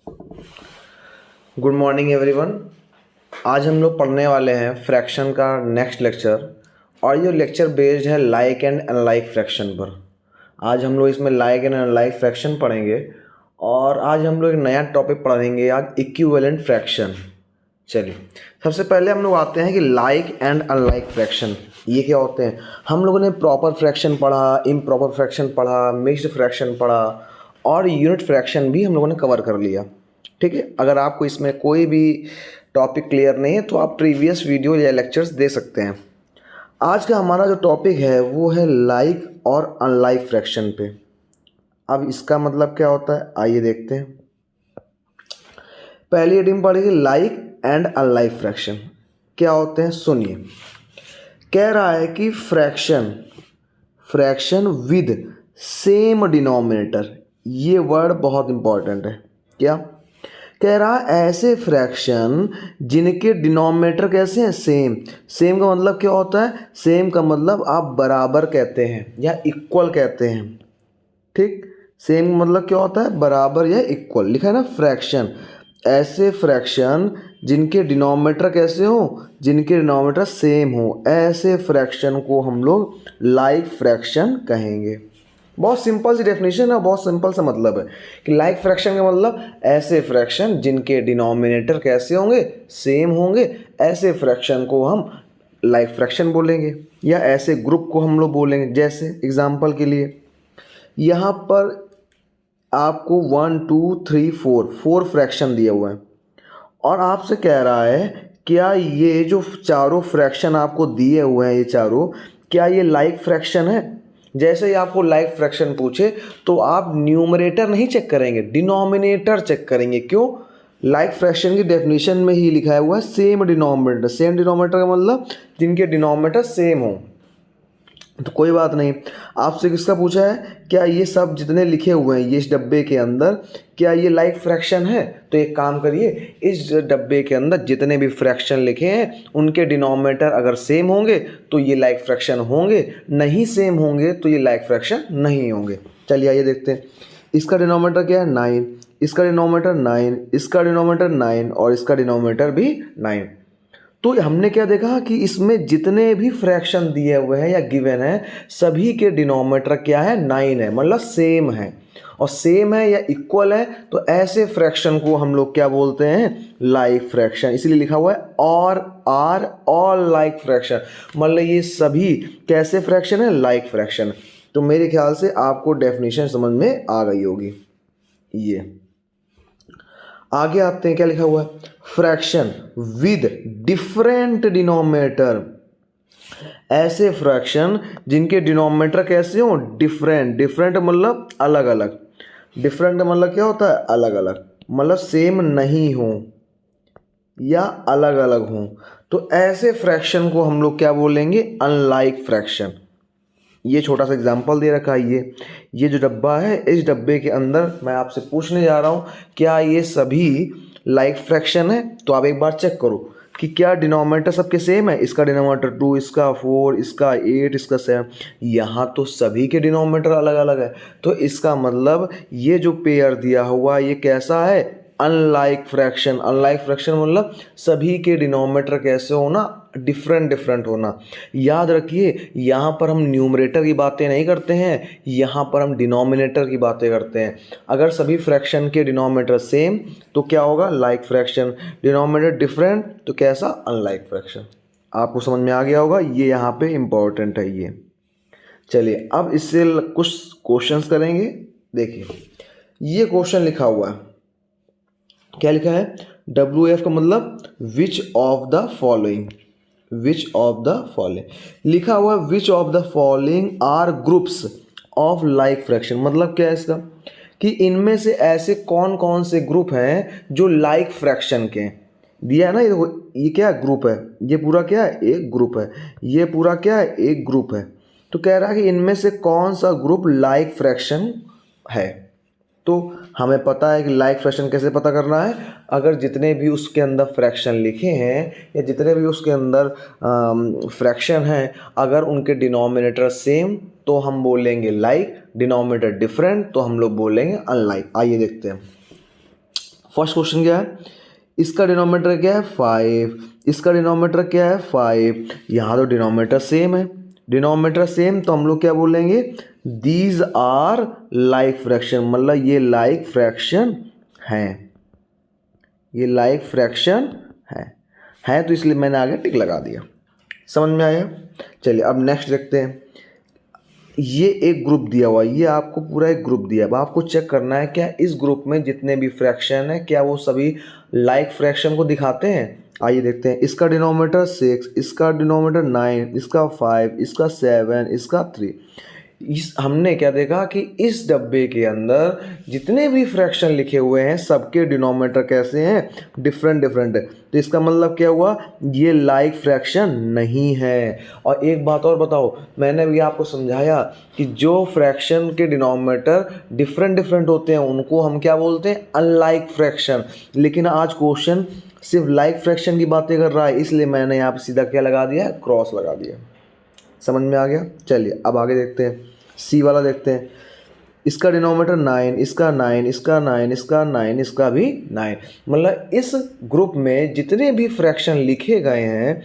Good morning everyone. आज हम लोग पढ़ने वाले हैं फ्रैक्शन का नेक्स्ट लेक्चर, और ये लेक्चर बेस्ड है लाइक एंड अनलाइक फ्रैक्शन पर। आज हम लोग इसमें लाइक एंड अनलाइक फ्रैक्शन पढ़ेंगे, और आज हम लोग एक नया टॉपिक पढ़ेंगे, आज इक्विवेलेंट फ्रैक्शन। चलिए, सबसे पहले हम लोग आते हैं कि लाइक एंड अनलाइक फ्रैक्शन ये क्या होते हैं। हम लोगों ने प्रॉपर फ्रैक्शन पढ़ा, इम्प्रॉपर फ्रैक्शन पढ़ा, मिक्स्ड फ्रैक्शन पढ़ा, और यूनिट फ्रैक्शन भी हम लोगों ने कवर कर लिया। ठीक है, अगर आपको इसमें कोई भी टॉपिक क्लियर नहीं है तो आप प्रीवियस वीडियो या लेक्चर्स दे सकते हैं। आज का हमारा जो टॉपिक है वो है लाइक और अनलाइक फ्रैक्शन पे। अब इसका मतलब क्या होता है, आइए देखते हैं। पहली हेडिंग पढ़ेगी लाइक एंड अनलाइक फ्रैक्शन क्या होते हैं, सुनिए। कह रहा है कि फ्रैक्शन विद सेम डिनोमिनेटर, ये वर्ड बहुत इंपॉर्टेंट है। क्या कह रहा है, ऐसे फ्रैक्शन जिनके डिनोमिनेटर कैसे हैं, सेम। सेम का मतलब क्या होता है, सेम का मतलब आप बराबर कहते हैं या इक्वल कहते हैं। ठीक, सेम मतलब क्या होता है, बराबर या इक्वल। लिखा है ना फ्रैक्शन, ऐसे फ्रैक्शन जिनके डिनोमिनेटर कैसे हो, जिनके डिनोमिनेटर सेम हो, ऐसे फ्रैक्शन को हम लोग लाइक फ्रैक्शन कहेंगे। बहुत सिंपल सी डेफिनेशन है, बहुत सिंपल सा मतलब है कि लाइक फ्रैक्शन का मतलब ऐसे फ्रैक्शन जिनके डिनोमिनेटर कैसे होंगे, सेम होंगे, ऐसे फ्रैक्शन को हम लाइक फ्रैक्शन बोलेंगे, या ऐसे ग्रुप को हम लोग बोलेंगे। जैसे एग्जांपल के लिए यहाँ पर आपको 1 2 3 4 फ्रैक्शन दिया हुआ है, और आपसे कह रहा है क्या ये जो चारों फ्रैक्शन आपको दिए हुए हैं, ये चारों, क्या ये लाइक फ्रैक्शन है। जैसे ही आपको लाइक फ्रैक्शन पूछे तो आप न्यूमरेटर नहीं चेक करेंगे, डिनोमिनेटर चेक करेंगे। क्यों, लाइक फ्रैक्शन की डेफिनेशन में ही लिखा हुआ है सेम डिनोमिनेटर। सेम डिनोमिनेटर का मतलब जिनके डिनोमिनेटर सेम हो। तो कोई बात नहीं, आपसे किसका पूछा है, क्या ये सब जितने लिखे हुए हैं ये इस डब्बे के अंदर, क्या ये लाइक फ्रैक्शन है। तो एक काम करिए, इस डब्बे के अंदर जितने भी फ्रैक्शन लिखे हैं उनके डिनोमिनेटर अगर सेम होंगे तो ये लाइक फ्रैक्शन होंगे, नहीं सेम होंगे तो ये लाइक फ्रैक्शन नहीं होंगे। चलिए आइए देखते हैं। इसका डिनोमिनेटर क्या है, 9, इसका डिनोमिनेटर 9, इसका डिनोमिनेटर 9, और इसका डिनोमिनेटर भी 9। तो हमने क्या देखा कि इसमें जितने भी फ्रैक्शन दिए हुए हैं या गिवन है, सभी के डिनोमिनेटर क्या है, 9 है, मतलब सेम है। और सेम है या इक्वल है तो ऐसे फ्रैक्शन को हम लोग क्या बोलते हैं, लाइक फ्रैक्शन। इसीलिए लिखा हुआ है और आर ऑल लाइक फ्रैक्शन, मतलब ये सभी कैसे फ्रैक्शन है, लाइक फ्रैक्शन। तो मेरे ख्याल से आपको डेफिनेशन समझ में आ गई होगी। ये आगे आते हैं, क्या लिखा हुआ है, फ्रैक्शन विद डिफरेंट डिनोमिनेटर, ऐसे फ्रैक्शन जिनके डिनोमिनेटर कैसे हो, डिफरेंट। डिफरेंट मतलब अलग अलग, डिफरेंट मतलब क्या होता है, अलग अलग, मतलब सेम नहीं हो या अलग अलग हो। तो ऐसे फ्रैक्शन को हम लोग क्या बोलेंगे, अनलाइक फ्रैक्शन। ये छोटा सा एग्जांपल दे रखा है। ये जो डब्बा है, इस डब्बे के अंदर मैं आपसे पूछने जा रहा हूँ क्या ये सभी लाइक फ्रैक्शन है। तो आप एक बार चेक करो कि क्या डिनोमिनेटर सबके सेम है। इसका डिनोमिनेटर 2, इसका 4, इसका 8, इसका 7। यहाँ तो सभी के डिनोमिनेटर अलग अलग है, तो इसका मतलब ये जो पेयर दिया हुआ ये कैसा है, अनलाइक फ्रैक्शन। अनलाइक फ्रैक्शन मतलब सभी के डिनोमिनेटर कैसे होना, डिफरेंट डिफरेंट होना। याद रखिए, यहाँ पर हम न्यूमरेटर की बातें नहीं करते हैं, यहाँ पर हम डिनोमिनेटर की बातें करते हैं। अगर सभी फ्रैक्शन के डिनोमिनेटर सेम तो क्या होगा, लाइक फ्रैक्शन। डिनोमिनेटर डिफरेंट तो कैसा, अनलाइक फ्रैक्शन। आपको समझ में आ गया होगा, ये यहाँ पे इंपॉर्टेंट है ये। चलिए अब इससे कुछ क्वेश्चंस करेंगे। देखिए ये क्वेश्चन लिखा हुआ है, क्या लिखा है, WF का मतलब which of the following, which of the following लिखा हुआ है। Which of the following are groups of like fraction, मतलब क्या है इसका, कि इनमें से ऐसे कौन कौन से ग्रुप हैं जो लाइक फ्रैक्शन के हैं। दिया है ना, ये देखो, ये क्या ग्रुप है, ये पूरा क्या है, एक ग्रुप है, ये पूरा क्या है, एक ग्रुप है। तो कह रहा है कि इनमें से कौन सा ग्रुप लाइक फ्रैक्शन है। तो हमें पता है कि लाइक फ्रैक्शन कैसे पता करना है, अगर जितने भी उसके अंदर फ्रैक्शन लिखे हैं या जितने भी उसके अंदर फ्रैक्शन हैं, अगर उनके डिनोमिनेटर सेम तो हम बोलेंगे लाइक, डिनोमिनेटर डिफरेंट तो हम लोग बोलेंगे अनलाइक। आइए देखते हैं। फर्स्ट क्वेश्चन क्या है, इसका डिनोमिनेटर क्या है 5, इसका डिनोमिनेटर क्या है 5, यहाँ तो डिनोमिनेटर सेम है, डिनोमिनेटर सेम तो हम लोग क्या बोलेंगे, दीज आर लाइक फ्रैक्शन, मतलब ये लाइक फ्रैक्शन हैं, ये लाइक फ्रैक्शन है तो इसलिए मैंने आगे टिक लगा दिया। समझ में आया? चलिए अब नेक्स्ट देखते हैं। ये एक ग्रुप दिया हुआ है, ये आपको पूरा एक ग्रुप दिया है, अब आपको चेक करना है क्या इस ग्रुप में जितने भी फ्रैक्शन है क्या वो सभी लाइक फ्रैक्शन को दिखाते हैं। आइए देखते हैं। इसका डिनोमिनेटर 6, इसका डिनोमिनेटर 9, इसका 5, इसका 7, इसका 3। हमने क्या देखा कि इस डब्बे के अंदर जितने भी फ्रैक्शन लिखे हुए हैं सबके डिनोमिनेटर कैसे हैं, डिफरेंट डिफरेंट है। तो इसका मतलब क्या हुआ, ये लाइक फ्रैक्शन नहीं है। और एक बात और बताओ, मैंने भी आपको समझाया कि जो फ्रैक्शन के डिनोमिनेटर डिफरेंट डिफरेंट होते हैं उनको हम क्या बोलते हैं, अनलाइक फ्रैक्शन। लेकिन आज क्वेश्चन सिर्फ लाइक फ्रैक्शन की बातें कर रहा है, इसलिए मैंने यहाँ पर सीधा क्या लगा दिया, क्रॉस लगा दिया। समझ में आ गया? चलिए अब आगे देखते हैं। सी वाला देखते हैं। इसका डिनोमिनेटर 9, इसका 9, इसका 9, इसका 9, इसका भी 9। मतलब इस ग्रुप में जितने भी फ्रैक्शन लिखे गए हैं,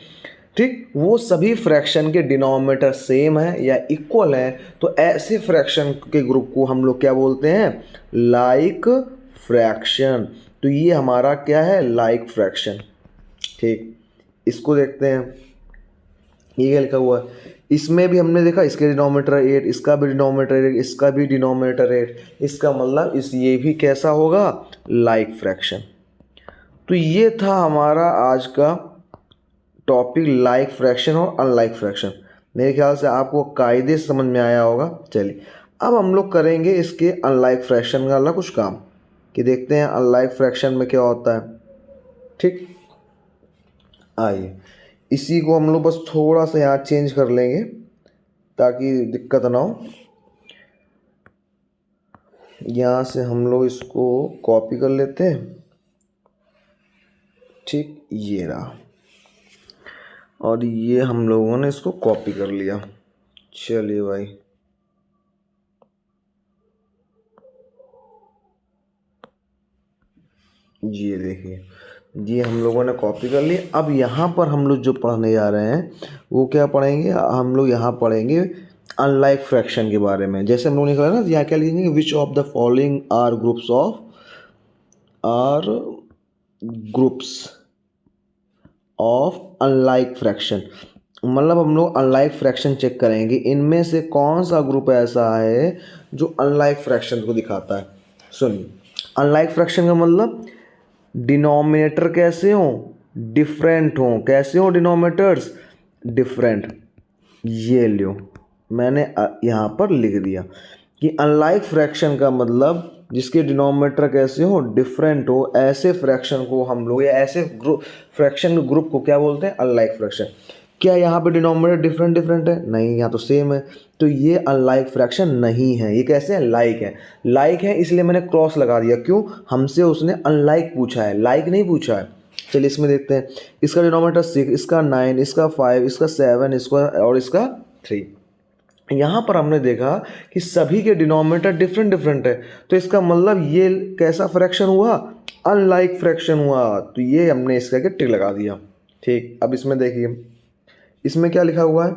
ठीक, वो सभी फ्रैक्शन के डिनोमिनेटर सेम है या इक्वल है। तो ऐसे फ्रैक्शन के ग्रुप को हम लोग क्या बोलते हैं, लाइक फ्रैक्शन। तो ये हमारा क्या है, लाइक फ्रैक्शन। ठीक, इसको देखते हैं। ये क्या लिखा हुआ है, इसमें भी हमने देखा इसके डिनोमिनेटर 8, इसका भी डिनोमिनेटर 8, इसका भी डिनोमिनेटर 8। इसका मतलब ये भी कैसा होगा, लाइक फ्रैक्शन। तो ये था हमारा आज का टॉपिक, लाइक फ्रैक्शन और अनलाइक फ्रैक्शन। मेरे ख्याल से आपको कायदे से समझ में आया होगा। चलिए अब हम लोग करेंगे इसके अनलाइक फ्रैक्शन का कुछ काम, कि देखते हैं अनलाइक फ्रैक्शन में क्या होता है। ठीक, आइए इसी को हम लोग बस थोड़ा सा यहाँ चेंज कर लेंगे ताकि दिक्कत ना हो। यहाँ से हम लोग इसको कॉपी कर लेते हैं। ठीक, ये रहा, और ये हम लोगों ने इसको कॉपी कर लिया। चलिए भाई, ये देखिए, ये हम लोगों ने कॉपी कर ली। अब यहाँ पर हम लोग जो पढ़ने जा रहे हैं वो क्या पढ़ेंगे, हम लोग यहाँ पढ़ेंगे अनलाइक फ्रैक्शन के बारे में। जैसे हम लोग ने कहा ना, यहाँ क्या लिखेंगे, which of the following are groups of unlike fraction. मतलब हम लोग अनलाइक फ्रैक्शन चेक करेंगे, इनमें से कौन सा ग्रुप ऐसा है जो अनलाइक फ्रैक्शन को दिखाता है। सुनिए, अनलाइक फ्रैक्शन का मतलब डिनोमिनेटर कैसे हो, डिफरेंट हो। कैसे हो डिनोमिनेटर्स, डिफरेंट। ये लो, मैंने यहाँ पर लिख दिया कि अनलाइक फ्रैक्शन का मतलब जिसके डिनोमिनेटर कैसे हो, डिफरेंट हो। ऐसे फ्रैक्शन को हम लोग, या ऐसे ग्रुप फ्रैक्शन ग्रुप को क्या बोलते हैं, अनलाइक फ्रैक्शन। क्या यहाँ पे डिनोमिनेटर डिफरेंट डिफरेंट है, नहीं, यहाँ तो सेम है। तो ये अनलाइक फ्रैक्शन नहीं है। ये कैसे है, लाइक है। लाइक है इसलिए मैंने क्रॉस लगा दिया। क्यों, हमसे उसने अनलाइक पूछा है, लाइक नहीं पूछा है। चलिए इसमें देखते हैं। इसका डिनोमिनेटर 6, इसका 9, इसका 5, इसका 7, इसका और इसका 3। यहाँ पर हमने देखा कि सभी के डिनोमिनेटर डिफरेंट डिफरेंट है। तो इसका मतलब ये कैसा फ्रैक्शन हुआ, अनलाइक फ्रैक्शन हुआ। तो ये हमने इसका के टिक लगा दिया। ठीक, अब इसमें देखिए, इसमें क्या लिखा हुआ है,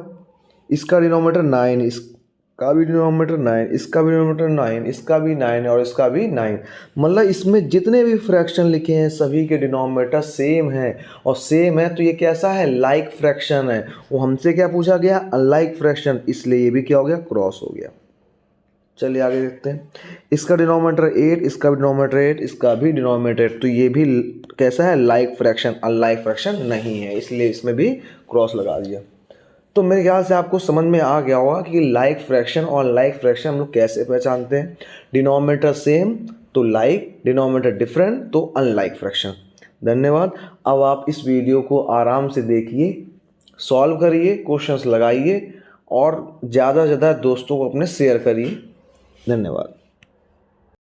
इसका डिनोमिनेटर 9, इसका भी डिनोमिनेटर 9, इसका भी डिनोमिनेटर 9, इसका भी 9 और इसका भी 9। मतलब इसमें जितने भी फ्रैक्शन लिखे हैं सभी के डिनोमिनेटर सेम है। और सेम है तो ये कैसा है, लाइक फ्रैक्शन है। वो हमसे क्या पूछा गया, अनलाइक फ्रैक्शन, इसलिए ये भी क्या हो गया, क्रॉस हो गया। चलिए आगे देखते हैं। इसका डिनोमिनेटर 8, इसका भी डिनोमिनेटर 8, इसका भी डिनोमिनेटर 8। तो ये भी कैसा है, लाइक फ्रैक्शन, अनलाइक फ्रैक्शन नहीं है, इसलिए इसमें भी क्रॉस लगा दिया। तो मेरे ख्याल से आपको समझ में आ गया होगा कि लाइक फ्रैक्शन और लाइक फ्रैक्शन हम लोग कैसे पहचानते हैं। डिनोमिनेटर सेम तो लाइक, डिनोमिनेटर डिफरेंट तो अनलाइक फ्रैक्शन। धन्यवाद। अब आप इस वीडियो को आराम से देखिए, सॉल्व करिए, क्वेश्चंस लगाइए और ज़्यादा से ज़्यादा दोस्तों को अपने शेयर करिए। धन्यवाद।